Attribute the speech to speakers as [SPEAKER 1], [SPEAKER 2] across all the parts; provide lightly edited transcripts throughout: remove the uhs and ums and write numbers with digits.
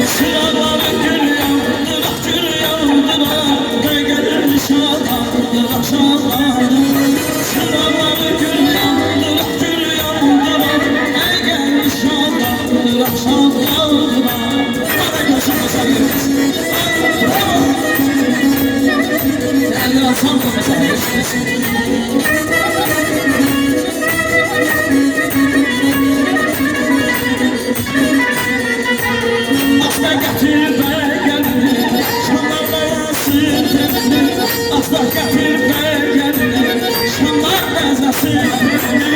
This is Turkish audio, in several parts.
[SPEAKER 1] Sıraları gül yandıra, gül yandıra, ne gelir şadandır akşamları. Sıraları gül yandıra, gül yandıra, ne gelir şadandır akşamları. Bana gözümü sayıyorsun. Eller sandım sayıyorsun. Asla getirme gelini, şanlarla sırtını. Asla getirme gelini, şanlarla sırtını.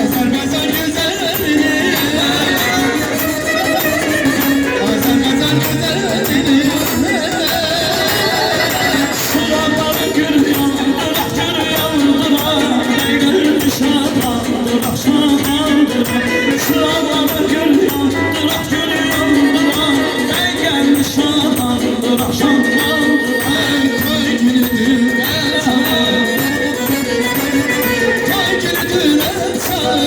[SPEAKER 1] Azerbaycan güzelini, Azerbaycan güzelini. Sıraları gül yandıra, gül yandıra, ne gelir şadandır akşamları. Sıraları gül yandıra, gül yandıra, ne gelir şadandır akşamları. Koy gülüne sana, koy gülüne sana.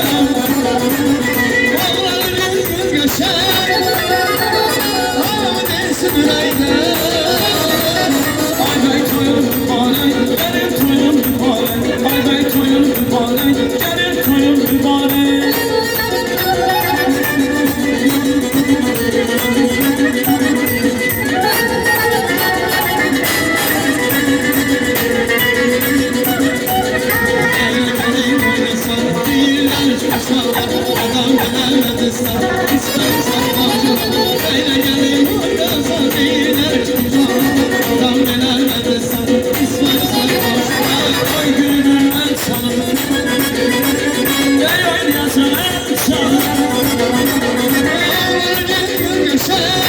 [SPEAKER 1] Oğlan gül geçer, ama değilsin yüreğine. Ay bey toyun mübarek, gelir toyun mübarek. Ay bey toyun mübarek, gelir toyun mübarek. Adam bilemedi sen, istersen bacım. Böyle gelin oynasa değiller çocuğum. Adam bilemedi sen, istersen bacım. Koy gülünün en sanı, gel oynayasın en sanı. Ağlar gül gül geçer.